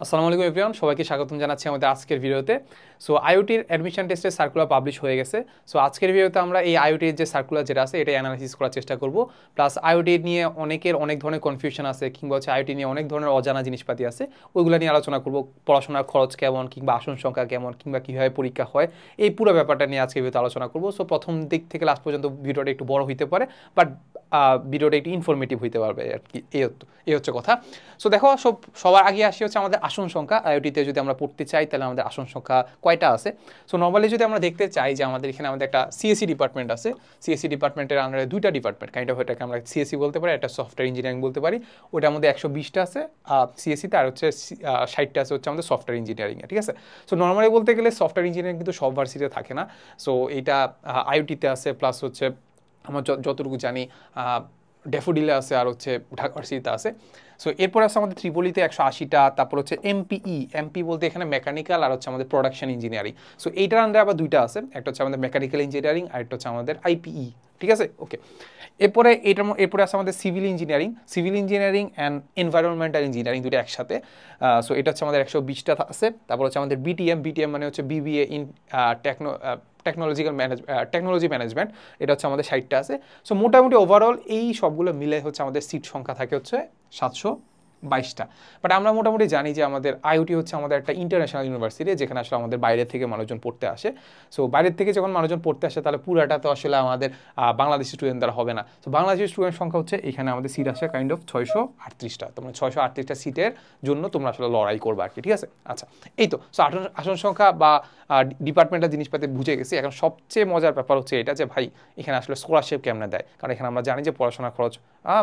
আসসালামু আলাইকুম এভরিওয়ান, সবাইকে স্বাগতম জানাচ্ছি আমাদের আজকের ভিডিওতে। সো আইওটির অ্যাডমিশন টেস্টের সার্কুলার পাবলিশ হয়ে গেছে। সো আজকের ভিডিওতে আমরা এই আইওটির যে সার্কুলার যেটা আছে এটা অ্যানালাইসিস করার চেষ্টা করব। প্লাস আইওটি নিয়ে অনেকের অনেক ধরনের কনফিউশন আছে, কিংবা হচ্ছে আইওটি নিয়ে অনেক ধরনের অজানা জিনিসপাতি আছে, ওইগুলো নিয়ে আলোচনা করব। পড়াশোনার খরচ কেমন, কিংবা আসন সংখ্যা কেমন, কিংবা কীভাবে পরীক্ষা হয়, এই পুরো ব্যাপারটা নিয়ে আজকে ভিডিওতে আলোচনা করব। সো প্রথম দিক থেকে লাস্ট পর্যন্ত ভিডিওটা একটু বড় হইতে পারে, বাট ভিডিওটা একটু ইনফরমেটিভ হইতে পারবে আর কি। এই হচ্ছে কথা। সো দেখো, সবার আগে আসি হচ্ছে আমাদের আসন সংখ্যা। আইওটিতে যদি আমরা পড়তে চাই তাহলে আমাদের আসন সংখ্যা কয়টা আছে। সো নর্মালি যদি আমরা দেখতে চাই যে আমাদের এখানে আমাদের একটা সিএসসি ডিপার্টমেন্ট আছে। সিএসসি ডিপার্টমেন্টের আন্ডারে দুইটা ডিপার্টমেন্ট, কাইন্ড অফ এটাকে আমরা সিএসসি বলতে পারি, একটা সফটওয়্যার ইঞ্জিনিয়ারিং বলতে পারি। ওটার মধ্যে 120টা আছে সিএসসিতে, আর হচ্ছে 60টা আছে হচ্ছে আমাদের সফটওয়্যার ইঞ্জিনিয়ারিংয়ে, ঠিক আছে। সো নর্মালি বলতে গেলে সফটওয়্যার ইঞ্জিনিয়ারিং কিন্তু সব ভার্সিটিতে থাকে না। সো এইটা আইওটিতে আছে, প্লাস হচ্ছে আমার যতটুকু জানি ড্যাফোডিলে আছে, আর হচ্ছে ঢাকা ভার্সিটিতে আছে। সো এরপর আছে আমাদের ত্রিপলিতে 180টা। তারপর হচ্ছে এমপি বলতে এখানে মেকানিক্যাল, আর হচ্ছে আমাদের প্রোডাকশন ইঞ্জিনিয়ারিং। সো এইটার আন্ডারে আবার দুইটা আছে, একটা হচ্ছে আমাদের মেকানিক্যাল ইঞ্জিনিয়ারিং, আর একটা হচ্ছে আমাদের আইপিই, ঠিক আছে, ওকে। এরপরে আছে আমাদের civil engineering and environmental engineering, দুটো একসাথে। সো এটা হচ্ছে আমাদের 120টা আছে। তারপর হচ্ছে আমাদের বিটিএম মানে হচ্ছে বিবিএ ইন টেকনোলজি ম্যানেজমেন্ট, এটা হচ্ছে আমাদের 60টা আছে। সো মোটামুটি ওভারঅল এই সবগুলো মিলে হচ্ছে আমাদের সিট সংখ্যা থাকে হচ্ছে 722টা। বাট আমরা মোটামুটি জানি যে আমাদের আইওটি হচ্ছে আমাদের একটা ইন্টারন্যাশনাল ইউনিভার্সিটি, যেখানে আসলে আমাদের বাইরে থেকে মানুষজন পড়তে আসে। সো বাইরের থেকে যখন মানুষজন পড়তে আসে, তাহলে পুরাটা তো আসলে আমাদের বাংলাদেশি স্টুডেন্ট দ্বারা হবে না। তো বাংলাদেশি স্টুডেন্ট সংখ্যা হচ্ছে এখানে আমাদের সিট আসে কাইন্ড অফ 638টা। তোমরা 638টা সিটের জন্য তোমরা আসলে লড়াই করবে আর কি, ঠিক আছে। আচ্ছা, এই তো। সো আসন সংখ্যা বা ডিপার্টমেন্টাল জিনিসপাতি বুঝে গেছি। এখন সবচেয়ে মজার ব্যাপার হচ্ছে এটা যে ভাই, এখানে আসলে স্কলারশিপ কেমনে দেয়, কারণ এখানে আমরা জানি যে পড়াশোনার খরচ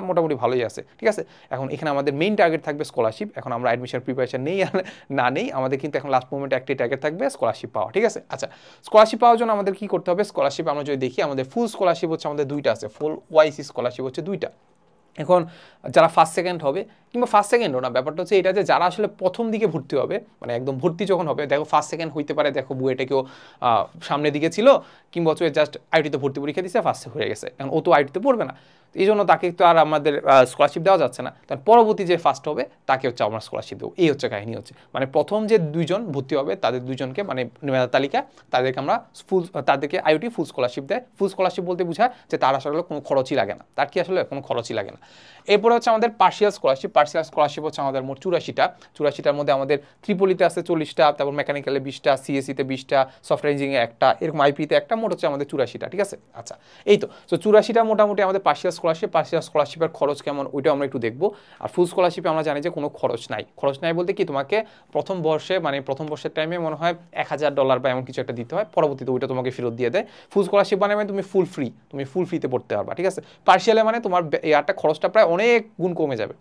মোটামুটি ভালোই আছে, ঠিক আছে। এখন এখানে আমাদের মেইন টার্গেট থাকবে স্কলারশিপ। এখন আমরা অ্যাডমিশন প্রিপারেশন নেই আর না নেই, আমাদের কিন্তু এখন লাস্ট মোমেন্টে একটি টার্গেট থাকবে, স্কলারশিপ পাওয়া, ঠিক আছে। আচ্ছা, স্কলারশিপ পাওয়ার জন্য আমাদের কি করতে হবে? স্কলারশিপ আমরা যদি দেখি, আমাদের ফুল স্কলারশিপ হচ্ছে আমাদের দুইটা আছে, ফুল ওয়াইসি স্কলারশিপ হচ্ছে দুইটা। এখন যারা ফার্স্ট সেকেন্ড হবে, কিংবা ফার্স্ট সেকেন্ডও না, ব্যাপারটা হচ্ছে এটা যে যারা আসলে প্রথম দিকে ভর্তি হবে, মানে একদম ভর্তি যখন হবে, দেখো ফার্স্ট সেকেন্ড হইতে পারে, দেখো বুয়েটে কেউ সামনের দিকে ছিল, কিংবা হচ্ছে জাস্ট আইটিতে ভর্তি পরীক্ষা দিচ্ছে, ফার্স্ট হয়ে গেছে, এখন ও তো আইটিতে পড়বে না, এই জন্য তাকে তো আর আমাদের স্কলারশিপ দেওয়া যাচ্ছে না। তার পরবর্তী যে ফার্স্ট হবে তাকে হচ্ছে আমরা স্কলারশিপ দেবো। এই হচ্ছে কাহিনী হচ্ছে, মানে প্রথম যে দুইজন ভর্তি হবে তাদের দুইজনকে, মানে মেধা তালিকা, তাদেরকে আমরা তাদেরকে আইওটি ফুল স্কলারশিপ দেয়। ফুল স্কলারশিপ বলতে বোঝায় যে তার আসলে কোনো খরচই লাগে না, তার কি আসলে কোনো খরচই লাগে না। এরপরে হচ্ছে আমাদের পার্সিয়াল স্কলারশিপ হচ্ছে আমাদের মোট 84টার মধ্যে আমাদের ত্রিপলিতে আছে 40টা, তারপর মেকানিক্যালে 20টা, সিএসসিতে 20টা, সফটওয়্যার ইঞ্জিনিয়ারিং একটা, এরকম আইপিতে একটা, মোট হচ্ছে আমাদের 84টা, ঠিক আছে। আচ্ছা, এই তো। সো 84টা মোটামুটি আমাদের পার্সিয়াল স্কলারশিপের খরচ কেমন ওইটাও আমরা একটু দেখবো। আর ফুল স্কলারশিপে আমরা জানি যে কোনো খরচ নাই বলতে কি, তোমাকে প্রথম বর্ষের টাইমে মনে হয় $1000 বা এমন কিছু একটা দিতে হয়, পরবর্তীতে ওইটা তোমাকে ফেরত দিয়ে দেয়। ফুল স্কলারশিপ মানে তুমি ফুল ফ্রিতে পড়তে পারবা, ঠিক আছে। পার্সিয়ালে মানে তোমার একটা খরচটা প্রায় অনেক গুণ কমে যাবে।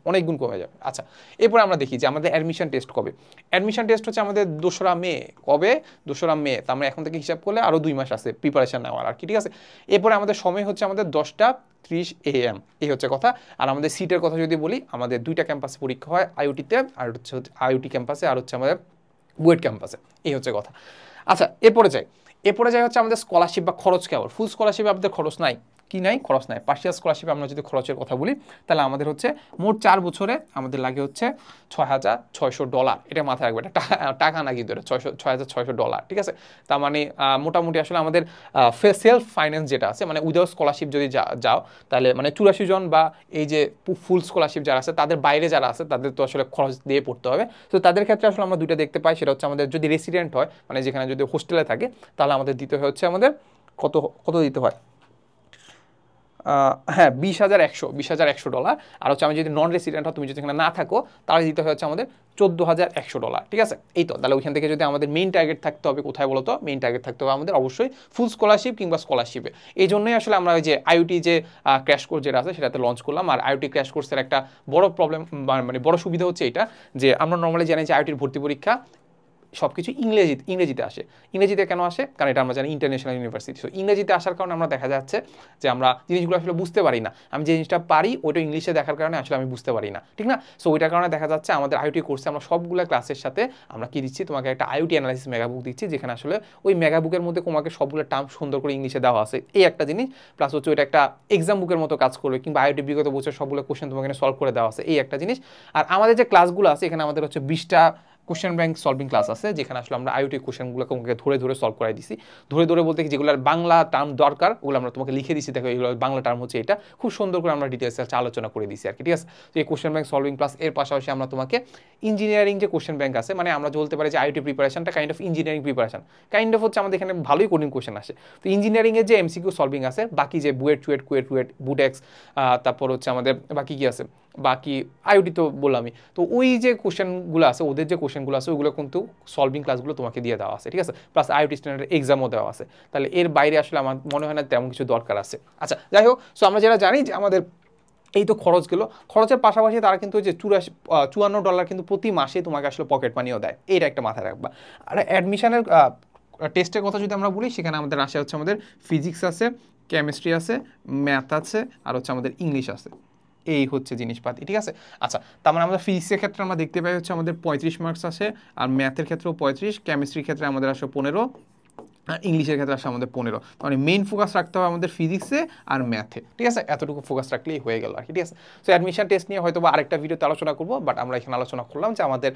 আচ্ছা, এরপরে আমরা দেখি যে আমাদের অ্যাডমিশন টেস্ট কবে। অ্যাডমিশন টেস্ট হচ্ছে আমাদের 2রা মে। কবে? 2রা মে। তো আমরা এখন থেকে হিসাব করলে আরও 2 মাস আছে প্রিপারেশন নেওয়ার আর কি, ঠিক আছে। এরপরে আমাদের সময় হচ্ছে আমাদের 10:30 AM, এই হচ্ছে কথা। আর আমাদের সিটের কথা যদি বলি, আমাদের দুইটা ক্যাম্পাসে পরীক্ষা হয়, আইওটিতে আর হচ্ছে আইওটি ক্যাম্পাসে, আর হচ্ছে আমাদের বুয়েট ক্যাম্পাসে, এই হচ্ছে কথা। আচ্ছা, এরপরে যাই হচ্ছে আমাদের স্কলারশিপ বা খরচ কেমন। ফুল স্কলারশিপে আমাদের খরচ নাই, খরচ নাই। পার্সিয়াল স্কলারশিপে আমরা যদি খরচের কথা বলি, তাহলে আমাদের হচ্ছে মোট 4 বছরে আমাদের লাগে হচ্ছে $6,600। এটা মাথায় রাখবে, এটা টাকা না কিন্তু, এটা $6,600, ঠিক আছে। তার মানে মোটামুটি আসলে আমাদের সেলফ ফাইন্যান্স যেটা আছে, মানে উইদাউট স্কলারশিপ যদি যাও, তাহলে মানে 84 জন বা এই যে ফুল স্কলারশিপ যারা আছে, তাদের বাইরে যারা আছে তাদের তো আসলে খরচ দিয়ে পড়তে হবে। তো তাদের ক্ষেত্রে আসলে আমরা দুইটা দেখতে পাই, সেটা হচ্ছে আমাদের যদি রেসিডেন্ট হয়, মানে যেখানে যদি হোস্টেলে থাকে, তাহলে আমাদের দিতে হচ্ছে আমাদের কত দিতে হয়, হ্যাঁ, $20,100। আর হচ্ছে আমি যদি নন রেসিডেন্ট হয়, তুমি যদি এখানে না থাকো, তাহলে দিতে হচ্ছে আমাদের $14,100, ঠিক আছে। এই তো, তাহলে ওইখান থেকে যদি আমাদের মেইন টার্গেট থাকতে হবে কোথায় বলো তো, মেইন টার্গেট থাকতে হবে আমাদের অবশ্যই ফুল স্কলারশিপ কিংবা স্কলারশিপে। এই জন্যই আসলে আমরা ওই যে আইওটি যে ক্র্যাশ কোর্স যেটা আছে সেটাতে লঞ্চ করলাম। আর আইওটি ক্র্যাশ কোর্সের একটা বড় প্রবলেম, মানে বড় সুবিধা হচ্ছে এটা, যে আমরা নর্মালি জানি যে আইওটির ভর্তি পরীক্ষা সব কিছু ইংরেজিতে আসে। ইংরেজিতে কেন আসে? কারণ এটা আমরা জানি ইন্টারন্যাশনাল ইউনিভার্সিটি। সো ইংরেজিতে আসার কারণে আমরা দেখা যাচ্ছে যে আমরা জিনিসগুলো আসলে বুঝতে পারি না। আমি যে জিনিসটা পারি ওইটা ইংলিশে দেখার কারণে আসলে আমি বুঝতে পারি না, ঠিক না? সো ওইটার কারণে দেখা যাচ্ছে আমাদের আইওটি কোর্সে আমরা সবগুলো ক্লাসের সাথে আমরা কি দিচ্ছি, তোমাকে একটা আইওটি অ্যানালাইসিস মেগাবুক দিচ্ছি, যেখানে আসলে ওই মেগাবুকের মধ্যে তোমাকে সবগুলো টার্ম সুন্দর করে ইংলিশে দেওয়া আছে, এই একটা জিনিস। প্লাস হচ্ছে ওইটা একটা এক্সাম বুকের মতো কাজ করবে, কিংবা আইওটি বিগত বছর সবগুলো কোশ্চেন তোমাকে সলভ করে দেওয়া আছে, এই একটা জিনিস। আর আমাদের যে ক্লাসগুলো আছে, এখানে আমাদের হচ্ছে 20টা কোশ্চেন ব্যাংক সলভিং ক্লাস আছে, যেখানে আসলে আমরা আইওটি কোশ্চেনগুলো তোমাকে ধরে ধরে সলভ করাই দিছি। ধরে ধরে বলতে কি যেগুলোর বাংলা টার্ম দরকার ওগুলো আমরা তোমাকে লিখে দিছি, দেখো এগুলো বাংলা টার্ম হচ্ছে এটা, খুব সুন্দর করে আমরা ডিটেলসে আলোচনা করে দিছি আর কি, ঠিক আছে। তো এই কোশ্চেন ব্যাংক সলভিং ক্লাস এর পাশাপাশি আমরা তোমাকে ইঞ্জিনিয়ারিং যে কোশ্চেন ব্যাংক আছে, মানে আমরা বলতে পারি যে আইওটি প্রিপারেশনটা kind of engineering preparation, kind of হচ্ছে আমাদের এখানে ভালোই কঠিন কোশ্চেন আসে। তো ইঞ্জিনিয়ারিংয়ের যে এমসিকিউ সলভিং আছে, বাকি যে বুয়েট চুয়েট কুয়েট টুয়েট বুটেক্স, তারপর হচ্ছে আমাদের বাকি কি আছে, বাকি আইওটি তো বললামই। তো ওই যে কোশ্চেনগুলো আছে, ওদের যে কোশ্চেনগুলো আছে ওইগুলো কিন্তু সলভিং ক্লাসগুলো তোমাকে দিয়ে দেওয়া আছে, ঠিক আছে, প্লাস আইওটি স্ট্যান্ডার্ড এক্সামও দেওয়া আছে। তাহলে এর বাইরে আসলে আমার মনে হয় না তেমন কিছু দরকার আছে। আচ্ছা যাই হোক, সো আমরা যারা জানি যে আমাদের এই তো খরচগুলো, খরচের পাশাপাশি তারা কিন্তু যে $54 কিন্তু প্রতি মাসে তোমাকে আসলে পকেট মানিও দেয়, এইটা একটা মাথায় রাখবা। আর অ্যাডমিশনের টেস্টের কথা যদি আমরা বলি, সেখানে আমাদের আসে হচ্ছে আমাদের ফিজিক্স আছে, কেমিস্ট্রি আছে, ম্যাথ আছে, আর হচ্ছে আমাদের ইংলিশ আছে, এই হচ্ছে জিনিসপাতি, ঠিক আছে। আচ্ছা, তার মানে আমাদের ফিজিক্সের ক্ষেত্রে আমরা দেখতে পাই হচ্ছে আমাদের 35 মার্কস আসে, আর ম্যাথের ক্ষেত্রেও 35, কেমিস্ট্রির ক্ষেত্রে আমাদের আসে 15, আর ইংলিশের ক্ষেত্রে আসে আমাদের 15। মানে মেইন ফোকাস রাখতে হবে আমাদের ফিজিক্সে আর ম্যাথে, ঠিক আছে, এতটুকু ফোকাস রাখলেই হয়ে গেল আর কি, ঠিক আছে। সো অ্যাডমিশন টেস্ট নিয়ে হয়তো বা আরেকটা ভিডিওতে আলোচনা করবো, বাট আমরা এখানে আলোচনা করলাম যে আমাদের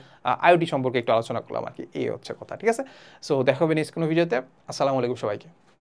আইওটি সম্পর্কে একটু আলোচনা করলাম আর কি, এই হচ্ছে কথা, ঠিক আছে। সো দেখা হবে নেক্সট কোনো ভিডিওতে। আসসালামু আলাইকুম সবাইকে।